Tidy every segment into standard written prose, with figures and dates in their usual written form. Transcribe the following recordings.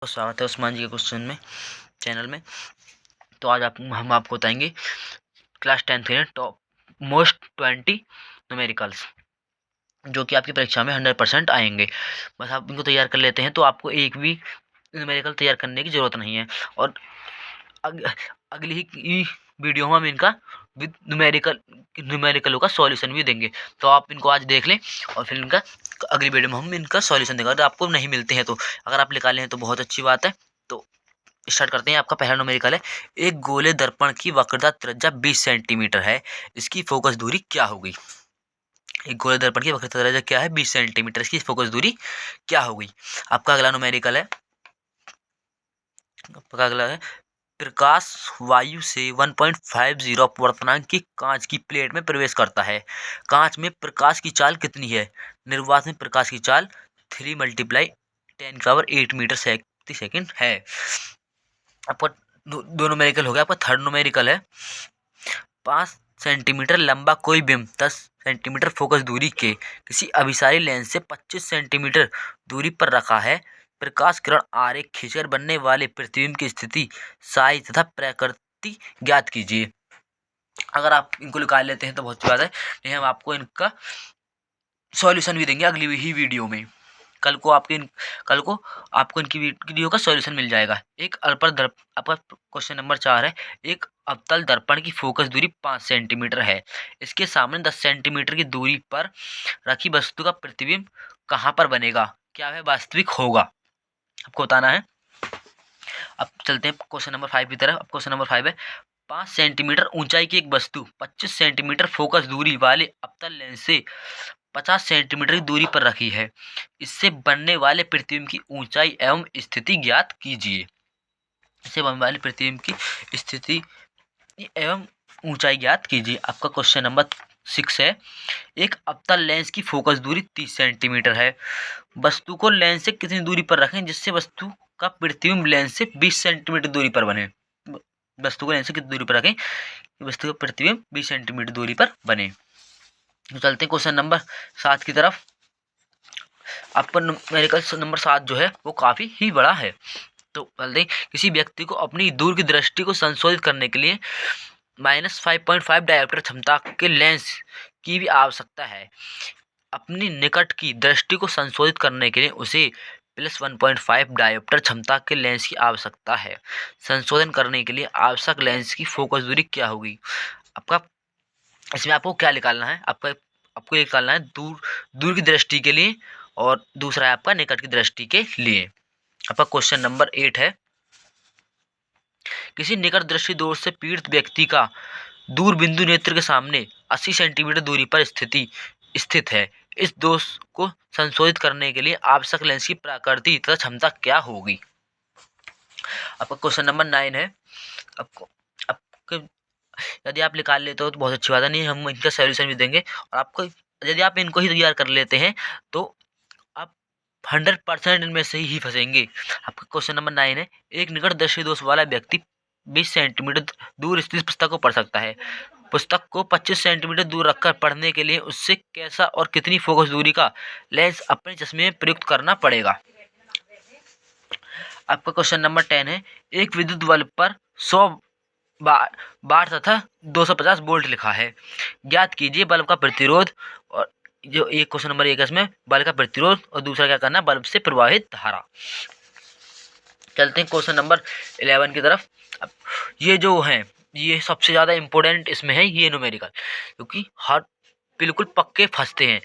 तो स्वागत है उस्मान जी के क्वेश्चन में चैनल में। तो आज हम आपको बताएंगे क्लास 10th के टॉप मोस्ट 20 न्यूमेरिकल्स जो कि आपकी परीक्षा में 100% आएंगे। बस आप इनको तैयार कर लेते हैं तो आपको एक भी न्यूमेरिकल तैयार करने की ज़रूरत नहीं है। और अगली ही वीडियो में हम इनका विद न्यूमेरिकलों का सॉल्यूशन भी देंगे। तो आप इनको आज देख लें और फिर इनका अगली वीडियो में हम इनका सॉल्यूशन देंगे। अगर आपको नहीं मिलते हैं तो अगर आप निकाले हैं तो बहुत अच्छी बात है। तो स्टार्ट करते हैं। आपका पहला न्यूमेरिकल है, एक गोले दर्पण की वक्रता त्रिज्या 20 सेंटीमीटर है, इसकी फोकस दूरी क्या होगी। एक गोले दर्पण की वक्रता त्रिज्या क्या है, 20 सेंटीमीटर, इसकी फोकस दूरी क्या होगी। आपका अगला न्यूमेरिकल है, प्रकाश वायु से 1.50 अपवर्तनांक की कांच की प्लेट में प्रवेश करता है। कांच में प्रकाश की चाल कितनी है। निर्वात में प्रकाश की चाल 3 × 10⁸ मीटर प्रति सेकंड है। आपका दो न्यूमेरिकल हो गया। आपका थर्ड न्यूमेरिकल है, 5 सेंटीमीटर लंबा कोई बिंब 10 सेंटीमीटर फोकस दूरी के किसी अभिसारी लेंस से 25 सेंटीमीटर दूरी पर रखा है। प्रकाश किरण आरेख खींचकर बनने वाले प्रतिबिंब की स्थिति, साइज तथा प्रकृति ज्ञात कीजिए। अगर आप इनको निकाल लेते हैं तो बहुत बात है, नहीं हम आपको इनका सॉल्यूशन भी देंगे अगली ही वीडियो में। कल को आपको इनकी वीडियो का सॉल्यूशन मिल जाएगा। एक अल्पर दर्पण, आपका क्वेश्चन नंबर 4 है, एक अवतल दर्पण की फोकस दूरी 5 सेंटीमीटर है, इसके सामने 10 सेंटीमीटर की दूरी पर रखी वस्तु का प्रतिबिंब कहाँ पर बनेगा, क्या वह वास्तविक होगा, आपको बताना है। अब चलते हैं क्वेश्चन नंबर 5 की तरफ। अब क्वेश्चन नंबर 5 है, 5 सेंटीमीटर ऊंचाई की एक वस्तु 25 सेंटीमीटर फोकस दूरी वाले अवतल लेंस से 50 सेंटीमीटर की दूरी पर रखी है, इससे बनने वाले प्रतिबिंब की ऊंचाई एवं स्थिति ज्ञात कीजिए। इससे बनने वाले प्रतिबिंब की स्थिति एवं ऊंचाई ज्ञात कीजिए। आपका क्वेश्चन नंबर 6 है, एक अवतल लेंस की फोकस दूरी 30 सेंटीमीटर है, वस्तु को लेंस से कितनी दूरी पर रखें जिससे वस्तु का प्रतिबिंब लेंस से 20 सेंटीमीटर दूरी पर बने। वस्तु को लेंस से कितनी दूरी पर रखें, वस्तु का प्रतिबिंब 20 सेंटीमीटर दूरी पर बने। तो चलते हैं क्वेश्चन नंबर 7 की तरफ। आपका न्यूमेरिकल नंबर 7 जो है वो काफ़ी ही बड़ा है। तो बोलते हैं, किसी व्यक्ति को अपनी दूर की दृष्टि को संशोधित करने के लिए -5.5 डायोप्टर क्षमता के लेंस की भी आवश्यकता है। अपनी निकट की दृष्टि को संशोधित करने के लिए उसे +1.5 डायोप्टर क्षमता के लेंस की आवश्यकता है। संशोधन करने के लिए आवश्यक लेंस की फोकस दूरी क्या होगी। आपका इसमें आपको क्या निकालना है, आपको ये निकालना है दूर की दृष्टि के लिए और दूसरा है आपका निकट की दृष्टि के लिए। आपका क्वेश्चन नंबर 8 है, किसी निकट दृष्टि दोष से पीड़ित व्यक्ति का दूर बिंदु नेत्र के सामने 80 सेंटीमीटर दूरी पर स्थित है। इस दोष को संशोधित करने के लिए आवश्यक लेंस की प्रकृति तथा क्षमता क्या होगी। आपका क्वेश्चन नंबर 9 है, आपको यदि आप निकाल लेते हो तो बहुत अच्छी बात है, नहीं हम इनका सॉल्यूशन भी देंगे। और आपको यदि आप इनको ही तैयार कर लेते हैं तो आप 100% इनमें से ही फंसेंगे। आपका क्वेश्चन नंबर 9 है, एक निकट दृष्टि दोष वाला व्यक्ति 20 सेंटीमीटर दूर स्थित पुस्तक को पढ़ सकता है। पुस्तक को 25 सेंटीमीटर दूर रखकर पढ़ने के लिए उससे कैसा और कितनी फोकस दूरी का लेंस अपने चश्मे में प्रयुक्त करना पड़ेगा। आपका क्वेश्चन नंबर 10 है, एक विद्युत बल्ब पर 100 वाट तथा 250 वोल्ट लिखा है, ज्ञात कीजिए बल्ब का प्रतिरोध। और जो एक क्वेश्चन नंबर 1 है इसमें बल्ब का प्रतिरोध और दूसरा क्या करना, बल्ब से प्रवाहित धारा। चलते हैं क्वेश्चन नंबर 11 की तरफ। अब ये जो है ये सबसे ज़्यादा इम्पोर्टेंट इसमें है ये न्यूमेरिकल, क्योंकि हर बिल्कुल पक्के फंसते हैं।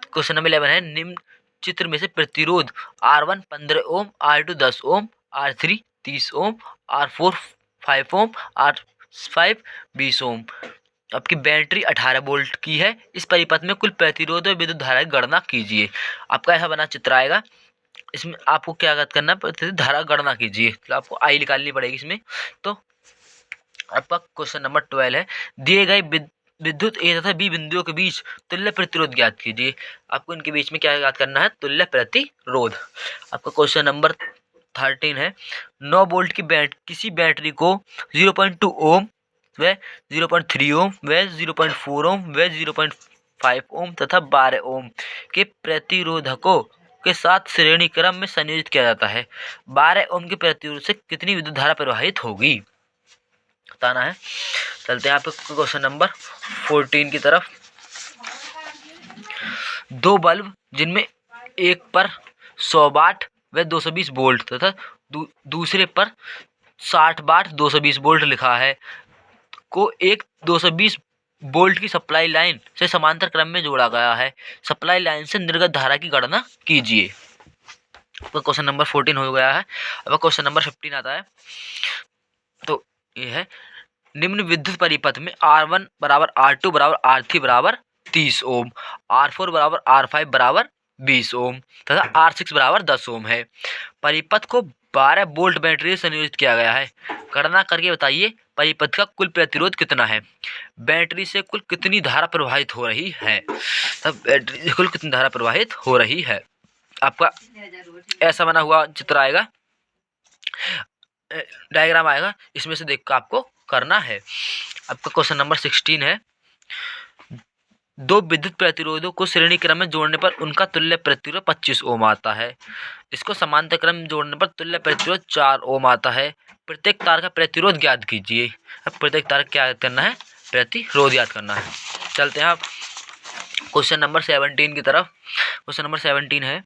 क्वेश्चन नंबर 11 है, निम्न चित्र में से प्रतिरोध R1 15 ओम, R2 10 ओम, R3 30 ओम, R4 5 ओम, R5 20 ओम, आपकी बैटरी 18 वोल्ट की है। इस परिपथ में कुल प्रतिरोध और विद्युत धारा की गणना कीजिए। आपका ऐसा बना चित्र आएगा, इसमें आपको क्या करना है, प्रतिरोध धारा गणना कीजिए। तो आपको आई निकालनी पड़ेगी इसमें। तो आपका क्वेश्चन नंबर 12 है, दिए गए विद्युत ए तथा बी बिंदुओं के बीच तुल्य प्रतिरोध ज्ञात कीजिए। आपको इनके बीच में क्या ज्ञात करना है, तुल्य प्रतिरोध। आपका क्वेश्चन नंबर 13 है, 9 वोल्ट की किसी बैटरी को 0.2 ओम व 0.3 ओम व 0.4 ओम व 0.5 ओम तथा 12 ओम के प्रतिरोधकों के साथ श्रेणी क्रम में संयोजित किया जाता है। 12 ओम के प्रतिरोध से कितनी विद्युत धारा प्रवाहित होगी, बताना है। चलते हैं आपको क्वेश्चन नंबर 14 की तरफ। दो बल्ब जिनमें एक पर 100 वाट व 220 वोल्ट तथा दूसरे पर 60 वाट 220 वोल्ट लिखा है को एक 220 वोल्ट की सप्लाई लाइन से समांतर क्रम में जोड़ा गया है। सप्लाई लाइन से निर्गत धारा की गणना कीजिए। तो क्वेश्चन नंबर 14 हो गया है। अब क्वेश्चन नंबर 15 आता है। तो ये है, निम्न विद्युत परिपथ में R1 बराबर R2 बराबर R3 बराबर 30 ओम, R4 बराबर R5 बराबर 20 ओम तथा R6 बराबर 10 ओम है। परिपथ को 12 वोल्ट बैटरी से संयोजित किया गया है। गणना करके बताइए परिपथ का कुल प्रतिरोध कितना है। बैटरी से कुल कितनी धारा प्रवाहित हो रही है। तब बैटरी से कुल कितनी धारा प्रवाहित हो रही है। आपका ऐसा बना हुआ चित्र आएगा, डायग्राम आएगा, इसमें से देखकर आपको करना है। आपका क्वेश्चन नंबर 16 है। दो विद्युत प्रतिरोधों को श्रेणी क्रम में जोड़ने पर उनका तुल्य प्रतिरोध 25 ओम आता है। इसको समांतर क्रम में जोड़ने पर तुल्य प्रतिरोध 4 ओम आता है। प्रत्येक तार का प्रतिरोध ज्ञात कीजिए। अब प्रत्येक तार क्या याद करना है, प्रतिरोध याद करना है। चलते हैं आप क्वेश्चन नंबर 17 की तरफ। क्वेश्चन नंबर 17 है,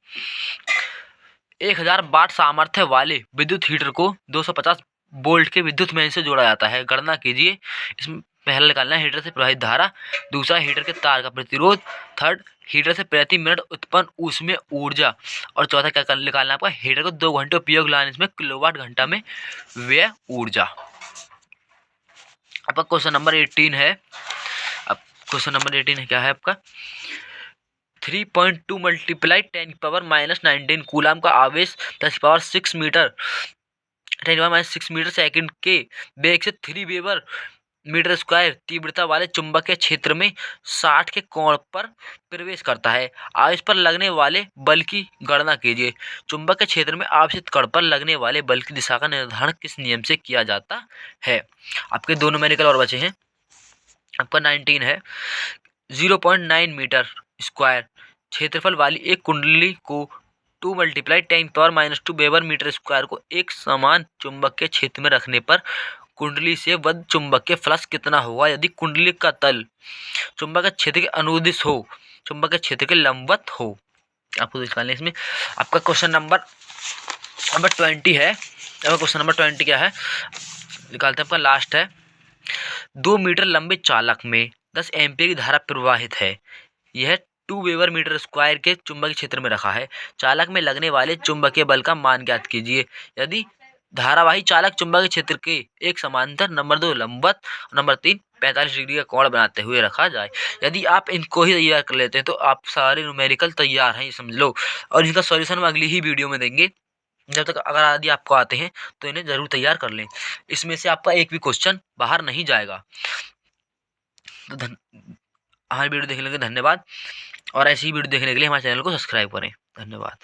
1000 वाट सामर्थ्य वाले विद्युत हीटर को 250 वोल्ट के विद्युत मेन से जोड़ा जाता है। गणना कीजिए। इसमें पहला निकालना है हीटर से प्रवाहित धारा, दूसरा हीटर के तार का प्रतिरोध, थर्ड हीटर से प्रति मिनट उत्पन्न ऊष्मीय ऊर्जा, और चौथा क्या निकालना है आपका, हीटर को 2 घंटे उपयोग लाने में किलोवाट घंटा में व्यय ऊर्जा। आपका क्वेश्चन नंबर 18 है। अब क्वेश्चन नंबर 18 है, क्या है आपका, 3.2 मल्टीप्लाई 10⁻⁻19 कूलाम का आवेश 10⁻6 मीटर 10⁻6 मीटर सेकंड के वेग से 3 वेबर मीटर स्क्वायर तीव्रता वाले चुंबकीय क्षेत्र में 60 के कोण पर प्रवेश करता है। आवेश पर लगने वाले बल की गणना कीजिए। चुंबकीय क्षेत्र में आवेशित कण पर लगने वाले बल की दिशा का निर्धारण किस नियम से किया जाता है। आपके दो न्यूमेरिकल और बचे हैं। आपका 19 है, 0.9 मीटर स्क्वायर क्षेत्रफल वाली एक कुंडली को 2 मल्टीप्लाई 10⁻⁻2 वेबर मीटर स्क्वायर को एक समान चुंबकीय क्षेत्र में रखने पर कुंडली से बद्ध चुंबकीय फ्लक्स कितना होगा यदि कुंडली का तल चुंबकीय क्षेत्र के अनुदिश हो, चुंबकीय क्षेत्र के लंबवत हो। आपको निकालना है इसमें। आपका क्वेश्चन नंबर 20 है। अब क्वेश्चन नंबर 20 क्या है, निकालते हैं। आपका लास्ट है, 2 मीटर लंबे चालक में 10 एम्पीयर की धारा प्रवाहित है। यह 2 वेबर मीटर स्क्वायर के चुंबकीय क्षेत्र में रखा है। चालक में लगने वाले चुंबकीय बल का मान ज्ञात कीजिए। यदि धारावाही चालक चुंबकीय क्षेत्र के एक समांतर, नंबर 2 लंबवत, नंबर 3 45 डिग्री का कोण बनाते हुए रखा जाए। यदि आप इनको ही तैयार कर लेते हैं तो आप सारे न्यूमेरिकल तैयार हैं, ये समझ लो। और इनका सॉल्यूशन हम अगली ही वीडियो में देंगे। जब तक अगर आदि आपको आते हैं तो इन्हें जरूर तैयार कर लें। इसमें से आपका एक भी क्वेश्चन बाहर नहीं जाएगा। तो हमारी वीडियो देखने के लिए धन्यवाद, और ऐसी ही वीडियो देखने के लिए हमारे चैनल को सब्सक्राइब करें। धन्यवाद।